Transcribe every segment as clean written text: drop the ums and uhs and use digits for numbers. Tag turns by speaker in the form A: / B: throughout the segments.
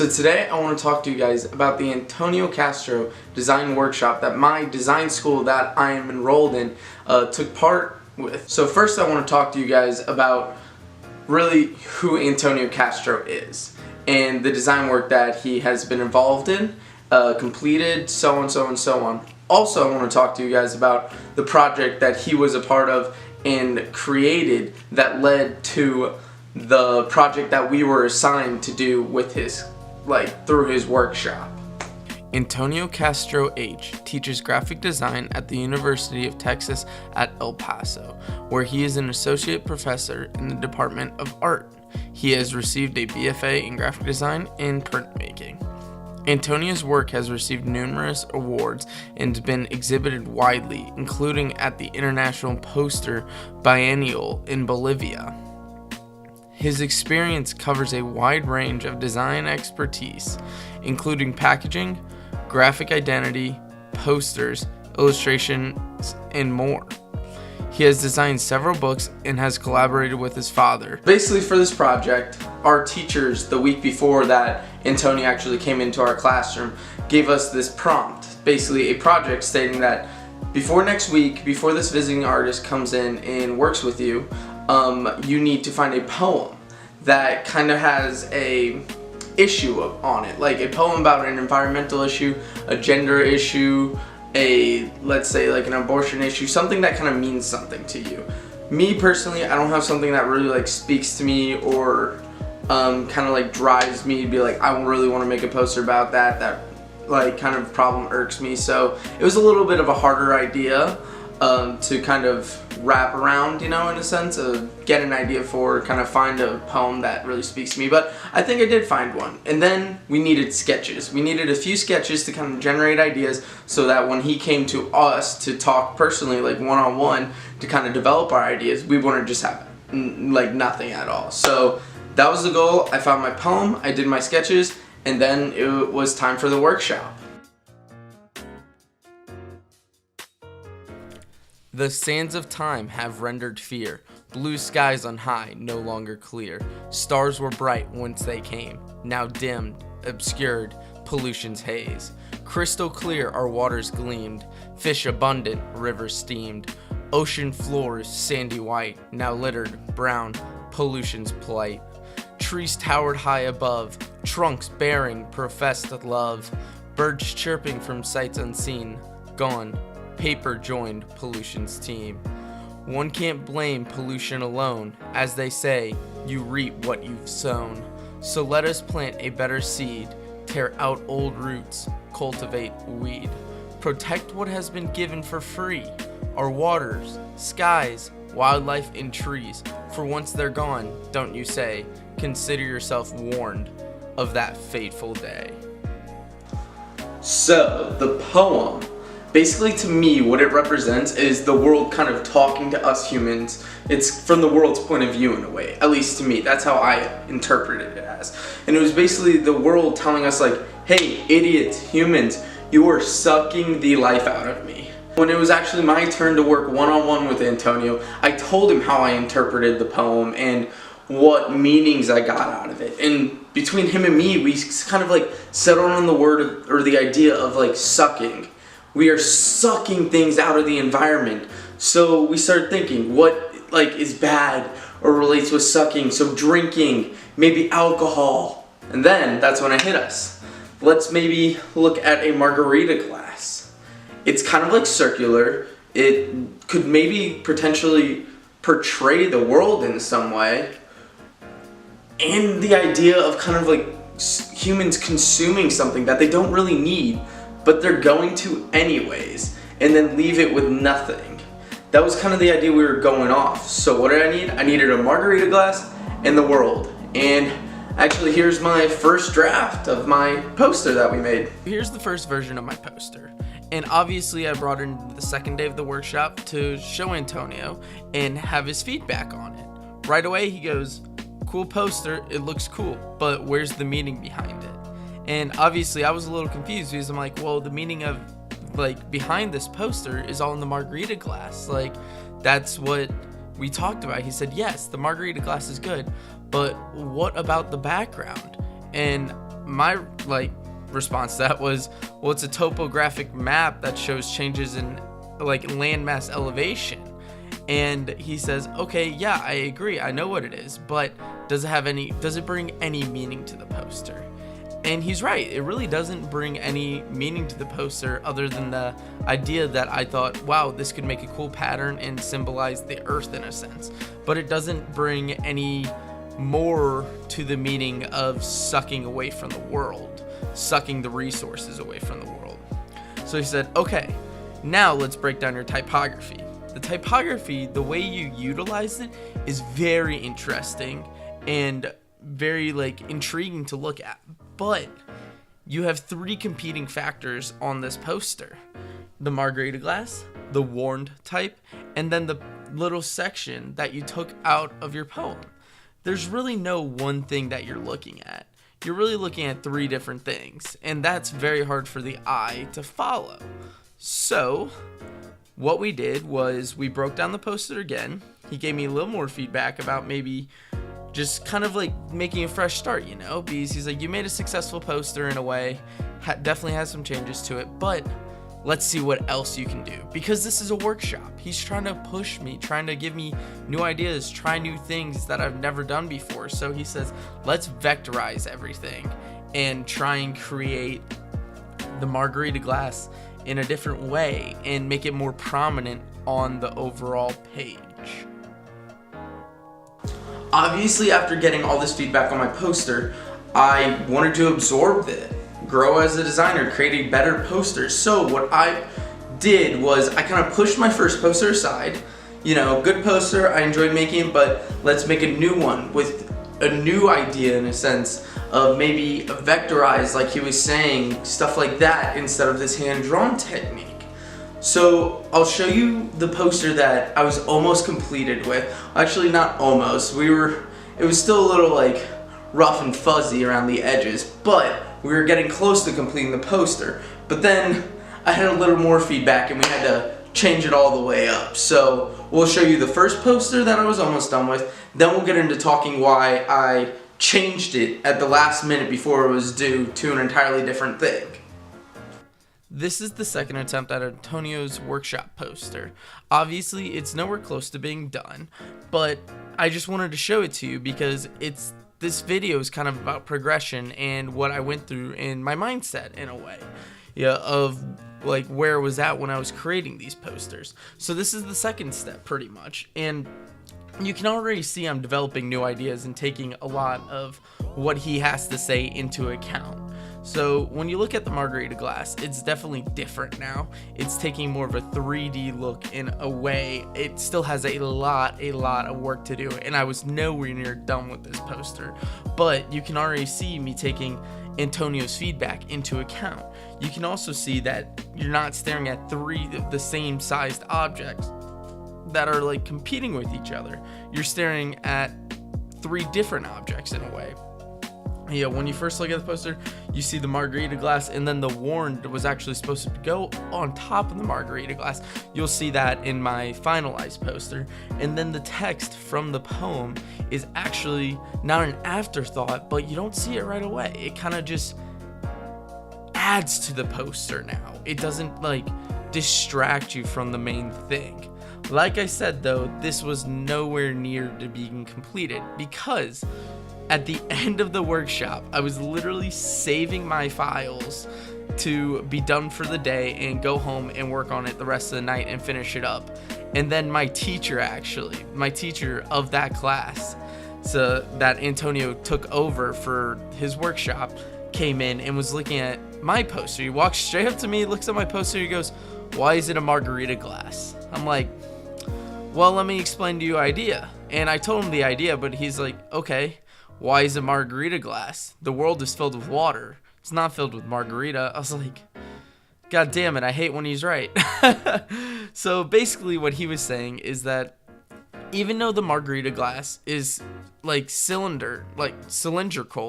A: So today I want to talk to you guys about the Antonio Castro design workshop that my design school that I am enrolled in took part with. So first I want to talk to you guys about really who Antonio Castro is and the design work that he has been involved in, completed, so on, so on, so on. Also I want to talk to you guys about the project that he was a part of and created that led to the project that we were assigned to do with his, through his workshop. Antonio Castro H. teaches graphic design at the University of Texas at El Paso, where he is an associate professor in the Department of Art. He has received a BFA in graphic design and printmaking. Antonio's work has received numerous awards and been exhibited widely, including at the International Poster Biennial in Bolivia. His experience covers a wide range of design expertise, including packaging, graphic identity, posters, illustrations, and more. He has designed several books and has collaborated with his father. Basically for this project, our teachers, the week before that Antonio actually came into our classroom, gave us this prompt, basically a project stating that before next week, before this visiting artist comes in and works with you, you need to find a poem that kind of has a issue on it, like a poem about an environmental issue, a gender issue, let's say an abortion issue, something that kind of means something to you. Me personally, I don't have something that really speaks to me or kind of drives me to be I really want to make a poster about that kind of problem irks me. So it was a little bit of a harder idea to kind of wrap around, in a sense, of get an idea for, kind of find a poem that really speaks to me. But I think I did find one. And then we needed sketches. We needed a few sketches to kind of generate ideas so that when he came to us to talk personally, one-on-one, to kind of develop our ideas, we wouldn't just have nothing at all. So that was the goal. I found my poem, I did my sketches, and then it was time for the workshop. The sands of time have rendered fear. Blue skies on high, no longer clear. Stars were bright whence they came, now dimmed, obscured, pollution's haze. Crystal clear our waters gleamed, fish abundant, rivers steamed. Ocean floors sandy white, now littered, brown, pollution's plight. Trees towered high above, trunks bearing professed love. Birds chirping from sights unseen, gone. Paper joined pollution's team. One can't blame pollution alone. As they say, you reap what you've sown. So let us plant a better seed, tear out old roots, cultivate weed. Protect what has been given for free, our waters, skies, wildlife, and trees. For once they're gone, don't you say, consider yourself warned of that fateful day. So, the poem, basically to me, what it represents is the world kind of talking to us humans. It's from the world's point of view in a way, at least to me. That's how I interpreted it as. And it was basically the world telling us hey, idiots, humans, you are sucking the life out of me. When it was actually my turn to work one-on-one with Antonio, I told him how I interpreted the poem and what meanings I got out of it. And between him and me, we kind of settled on the word or the idea of sucking. We are sucking things out of the environment. So we started thinking, what is bad or relates with sucking? So drinking, maybe alcohol. And then that's when it hit us. Let's maybe look at a margarita glass. It's kind of circular. It could maybe potentially portray the world in some way. And the idea of kind of humans consuming something that they don't really need, but they're going to anyways, and then leave it with nothing. That was kind of the idea we were going off. So what did I need? I needed a margarita glass and the world. And actually, here's my first draft of my poster that we made. Here's the first version of my poster. And obviously I brought it into the second day of the workshop to show Antonio and have his feedback on it. Right away he goes, cool poster, it looks cool, but where's the meaning behind it? And obviously I was a little confused because I'm well, the meaning of behind this poster is all in the margarita glass. That's what we talked about. He said, yes, the margarita glass is good, but what about the background? And my like response to that was, well, it's a topographic map that shows changes in like landmass elevation. And he says, okay, yeah, I agree, I know what it is, but does it bring any meaning to the poster? And he's right, it really doesn't bring any meaning to the poster other than the idea that I thought, wow, this could make a cool pattern and symbolize the earth in a sense. But it doesn't bring any more to the meaning of sucking away from the world, sucking the resources away from the world. So he said, okay, now let's break down your typography. The typography, the way you utilize it, is very interesting and very like intriguing to look at. But you have three competing factors on this poster: the margarita glass, the warned type, and then the little section that you took out of your poem. There's really no one thing that you're looking at. You're really looking at three different things, and that's very hard for the eye to follow. So what we did was we broke down the poster again. He gave me a little more feedback about maybe just kind of like making a fresh start, you know, because he's like, you made a successful poster in a way, definitely has some changes to it, but let's see what else you can do, because this is a workshop. He's trying to push me, trying to give me new ideas, try new things that I've never done before. So he says, let's vectorize everything and try and create the margarita glass in a different way and make it more prominent on the overall page. Obviously, after getting all this feedback on my poster, I wanted to absorb it, grow as a designer, create a better poster. So what I did was I kind of pushed my first poster aside. You know, good poster, I enjoyed making it, but let's make a new one with a new idea in a sense of maybe vectorize, like he was saying, stuff like that instead of this hand-drawn technique. So I'll show you the poster that I was almost completed with. Actually, not almost. It was still a little like rough and fuzzy around the edges, but we were getting close to completing the poster. But then I had a little more feedback and we had to change it all the way up. So we'll show you the first poster that I was almost done with, then we'll get into talking why I changed it at the last minute before it was due to an entirely different thing. This is the second attempt at Antonio's workshop poster. Obviously, it's nowhere close to being done, but I just wanted to show it to you because this video is kind of about progression and what I went through in my mindset in a way, yeah, of like where I was at when I was creating these posters. So this is the second step pretty much, and you can already see I'm developing new ideas and taking a lot of what he has to say into account. So when you look at the margarita glass, it's definitely different now. It's taking more of a 3D look in a way. It still has a lot of work to do, and I was nowhere near done with this poster. But you can already see me taking Antonio's feedback into account. You can also see that you're not staring at three of the same sized objects that are like competing with each other. You're staring at three different objects in a way. Yeah, when you first look at the poster, you see the margarita glass, and then the warned was actually supposed to go on top of the margarita glass. You'll see that in my finalized poster. And then the text from the poem is actually not an afterthought, but you don't see it right away. It kind of just adds to the poster now. It doesn't like distract you from the main thing. Like I said though, this was nowhere near to being completed because at the end of the workshop, I was literally saving my files to be done for the day and go home and work on it the rest of the night and finish it up. And then my teacher of that class, so that Antonio took over for his workshop, came in and was looking at my poster. He walks straight up to me, looks at my poster, he goes, "Why is it a margarita glass?" I'm like, well, let me explain to you idea. And I told him the idea, but he's like, okay, why is it margarita glass? The world is filled with water. It's not filled with margarita. I was like, God damn it, I hate when he's right. So basically what he was saying is that even though the margarita glass is like cylindrical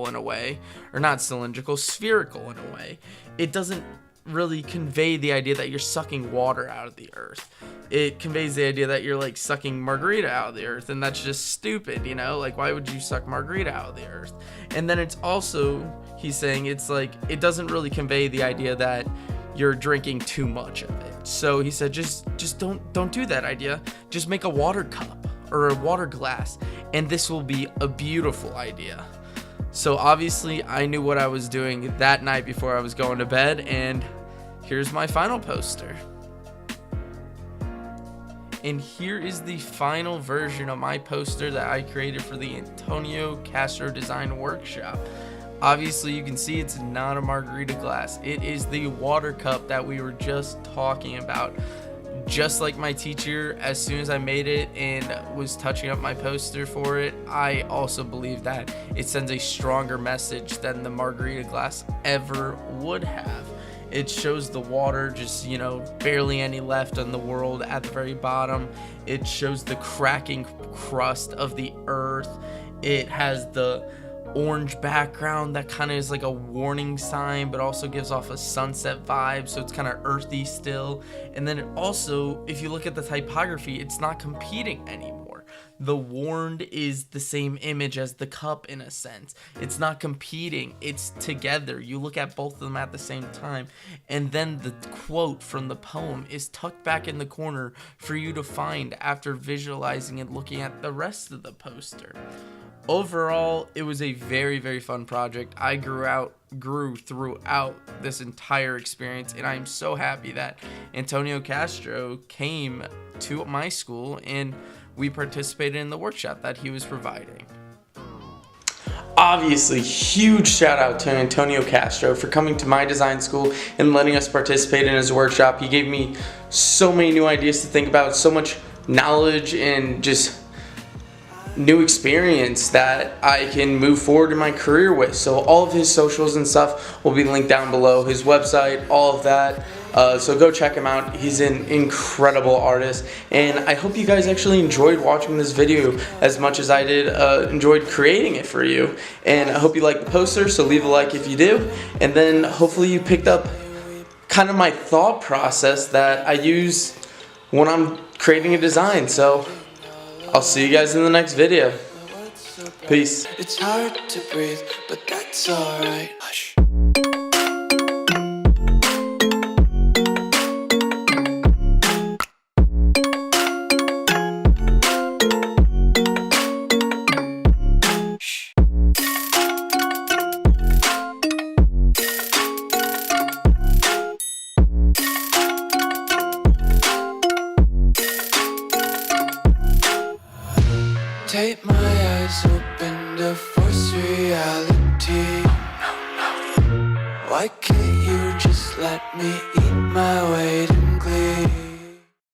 A: in a way, or not cylindrical, spherical in a way, it doesn't really convey the idea that you're sucking water out of the earth. It conveys the idea that you're like sucking margarita out of the earth, and that's just stupid, you know? Like, why would you suck margarita out of the earth? And then it's also, he's saying, it's like, it doesn't really convey the idea that you're drinking too much of it. So he said, just don't do that idea. Just make a water cup or a water glass, and this will be a beautiful idea. So obviously I knew what I was doing that night before I was going to bed, and here's my final poster. And here is the final version of my poster that I created for the Antonio Castro Design Workshop. Obviously you can see it's not a margarita glass. It is the water cup that we were just talking about. Just like my teacher, as soon as I made it and was touching up my poster for it, I also believe that it sends a stronger message than the margarita glass ever would have. It shows the water, just, you know, barely any left on the world at the very bottom. It shows the cracking crust of the earth. It has the orange background that kind of is like a warning sign, but also gives off a sunset vibe, so it's kind of earthy still. And then it also, if you look at the typography, it's not competing anymore. The warned is the same image as the cup in a sense. It's not competing, it's together. You look at both of them at the same time. And then the quote from the poem is tucked back in the corner for you to find after visualizing and looking at the rest of the poster. Overall, it was a very, very fun project. I grew throughout this entire experience, and I'm so happy that Antonio Castro came to my school and we participated in the workshop that he was providing. Obviously, huge shout out to Antonio Castro for coming to my design school and letting us participate in his workshop. He gave me so many new ideas to think about, so much knowledge and just new experience that I can move forward in my career with. So all of his socials and stuff will be linked down below, his website, all of that. So go check him out. He's an incredible artist, and I hope you guys actually enjoyed watching this video as much as I did enjoyed creating it for you. And I hope you like the poster, so leave a like if you do, and then hopefully you picked up kind of my thought process that I use when I'm creating a design. So I'll see you guys in the next video. Peace.
B: It's hard to breathe, but that's alright. Hush. Take my eyes open to force reality. Why can't you just let me eat my weight